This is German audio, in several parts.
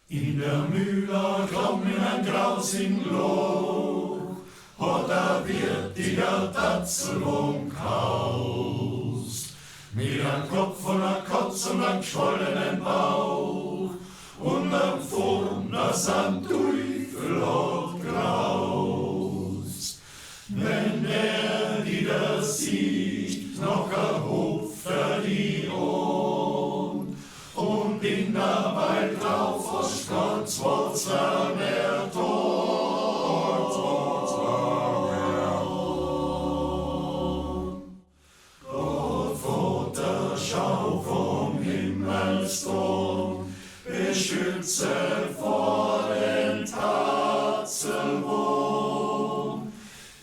In der Mühle klomm in ein grausigen Loch, hat der Wirt die Tatzelung kaust. Mit einem Kopf und einem Kotz und einem geschwollenen Bauch und einem Fund, das am Teufel hat graust. Wenn er wieder sieht, noch erhobt er die Ohren und in der Welt drauf aus ganz was er tot. Gott, Vater, schau vom Himmelsthron, beschütze vor den Tatzelwurm.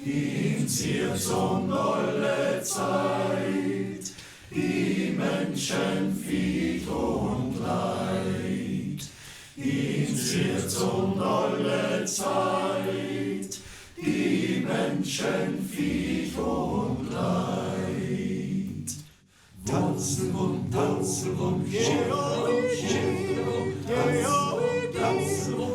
Ihm zieht um alle Zeit die Menschen Vieh und Leid. Ihm zieht um alle Zeit die Menschen Vieh und Leid. Tatzelwurm, Tatzelwurm, Tatzelwurm, Tatzelwurm,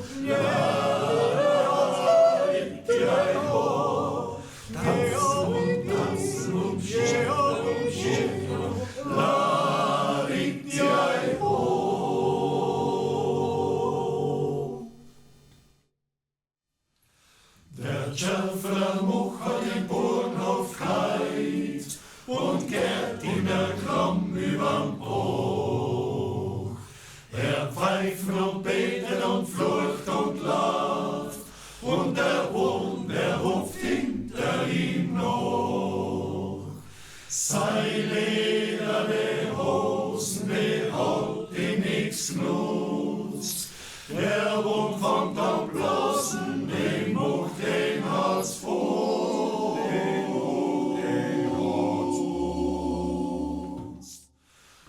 der Schäfer Much hat den Burnhof heit und geht in der Klamm überm Bruch. Er pfeift und betet und flucht und lacht und der Hund, der ruft hinter ihm noch. Sei lederne Hosen, die hat ihm nix genutzt. Der Hund fängt am Blasen, den Much, den hat's vor.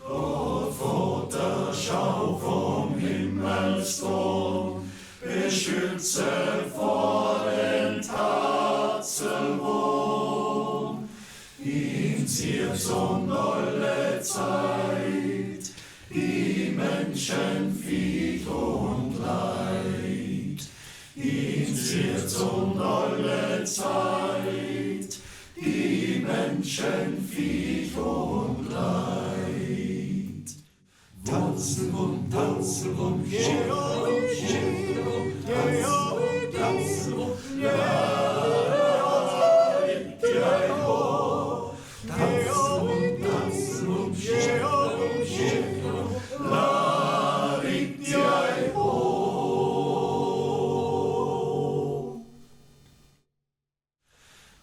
Gott, Vater, schau vom Himmelsthron, beschütze vor den Tatzelwurm. Ihm zieht um alle Zeit die Menschen Vieh und Leid. Ihm zieht um alle Zeit die Menschen Vieh und Leid. Tatzelwurm, Tatzelwurm, Tatzelwurm, Tatzelwurm,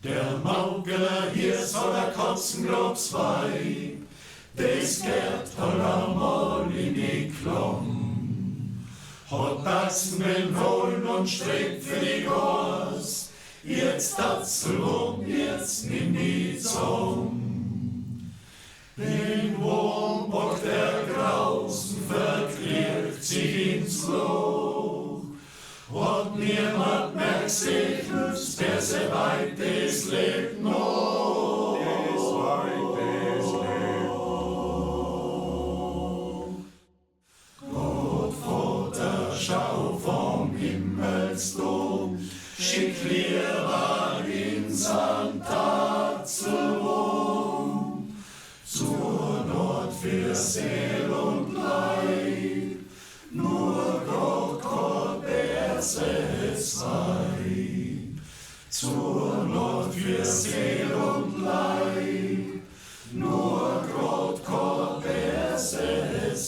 der Maugeler hier soll der Kotzengrobsweib, des geht einmal in die Klamm. Hat Tatzen will holen und strebt für die Gas, jetzt Tatzelwurm, jetzt nimm die Zong. Den Wurm bockt der Grausen, verkriegt sich ins Loch. Und niemand merkt sich, der se weit es lebt noch. Es weit es lebt noch. Gott, Vater, schau vom Himmelsthron, schick Lehrer in sein Tatzelwurm. Zur Not für Seel und Leib, nur Gott kann es sei. Zur Not für Seel und Leib, nur Gott kann es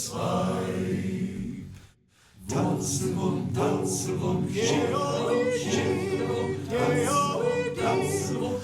sei. Tatzelwurm, Tatzelwurm, Tatzelwurm, Tatzelwurm,